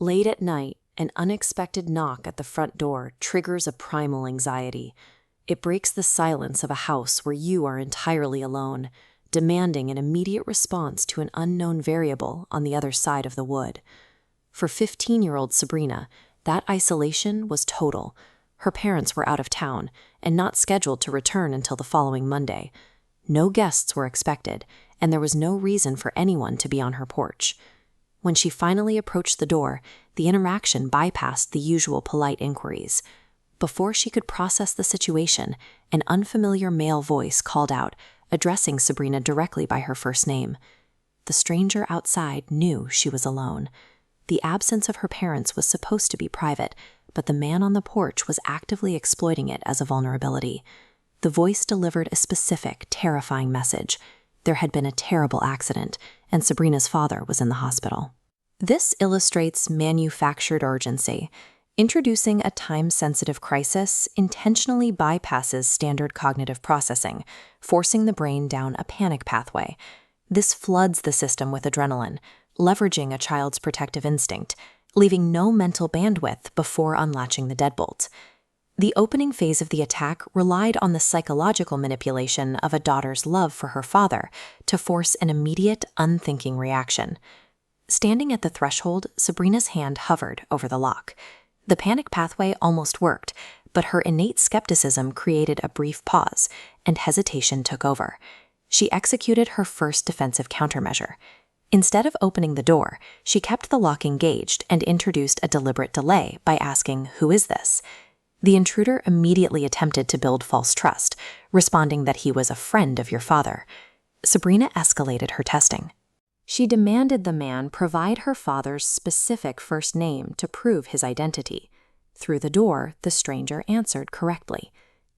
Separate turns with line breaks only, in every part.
Late at night, an unexpected knock at the front door triggers a primal anxiety. It breaks the silence of a house where you are entirely alone, demanding an immediate response to an unknown variable on the other side of the wood. For 15-year-old Sabrina, that isolation was total. Her parents were out of town and not scheduled to return until the following Monday. No guests were expected, and there was no reason for anyone to be on her porch. When she finally approached the door, the interaction bypassed the usual polite inquiries. Before she could process the situation, an unfamiliar male voice called out, addressing Sabrina directly by her first name. The stranger outside knew she was alone. The absence of her parents was supposed to be private, but the man on the porch was actively exploiting it as a vulnerability. The voice delivered a specific, terrifying message. There had been a terrible accident, and Sabrina's father was in the hospital. This illustrates manufactured urgency. Introducing a time-sensitive crisis intentionally bypasses standard cognitive processing, forcing the brain down a panic pathway. This floods the system with adrenaline, leveraging a child's protective instinct, leaving no mental bandwidth before unlatching the deadbolt. The opening phase of the attack relied on the psychological manipulation of a daughter's love for her father to force an immediate, unthinking reaction. Standing at the threshold, Sabrina's hand hovered over the lock. The panic pathway almost worked, but her innate skepticism created a brief pause, and hesitation took over. She executed her first defensive countermeasure. Instead of opening the door, she kept the lock engaged and introduced a deliberate delay by asking, "Who is this?" The intruder immediately attempted to build false trust, responding that he was a friend of your father. Sabrina escalated her testing. She demanded the man provide her father's specific first name to prove his identity. Through the door, the stranger answered correctly.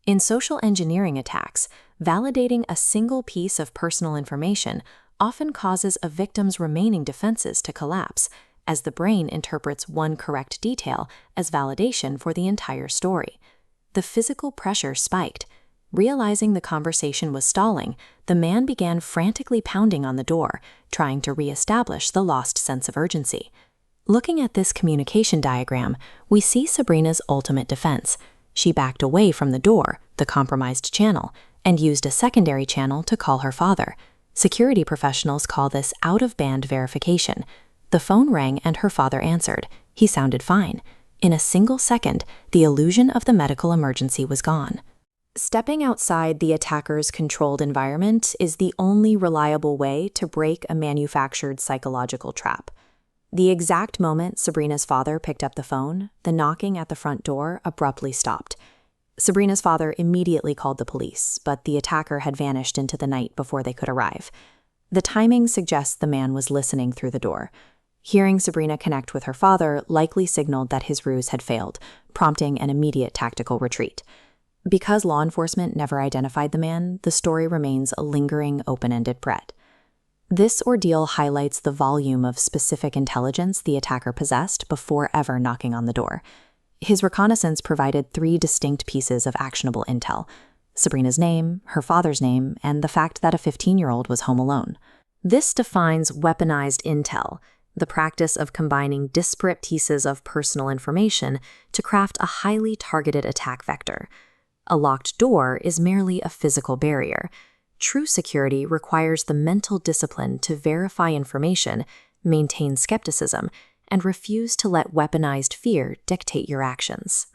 In social engineering attacks, validating a single piece of personal information often causes a victim's remaining defenses to collapse, as the brain interprets one correct detail as validation for the entire story. The physical pressure spiked. Realizing the conversation was stalling, the man began frantically pounding on the door, trying to reestablish the lost sense of urgency. Looking at this communication diagram, we see Sabrina's ultimate defense. She backed away from the door, the compromised channel, and used a secondary channel to call her father. Security professionals call this out-of-band verification. The phone rang and her father answered. He sounded fine. In a single second, the illusion of the medical emergency was gone. Stepping outside the attacker's controlled environment is the only reliable way to break a manufactured psychological trap. The exact moment Sabrina's father picked up the phone, the knocking at the front door abruptly stopped. Sabrina's father immediately called the police, but the attacker had vanished into the night before they could arrive. The timing suggests the man was listening through the door. Hearing Sabrina connect with her father likely signaled that his ruse had failed, prompting an immediate tactical retreat. Because law enforcement never identified the man, the story remains a lingering, open-ended threat. This ordeal highlights the volume of specific intelligence the attacker possessed before ever knocking on the door. His reconnaissance provided 3 distinct pieces of actionable intel: Sabrina's name, her father's name, and the fact that a 15-year-old was home alone. This defines weaponized intel, the practice of combining disparate pieces of personal information to craft a highly targeted attack vector. A locked door is merely a physical barrier. True security requires the mental discipline to verify information, maintain skepticism, and refuse to let weaponized fear dictate your actions.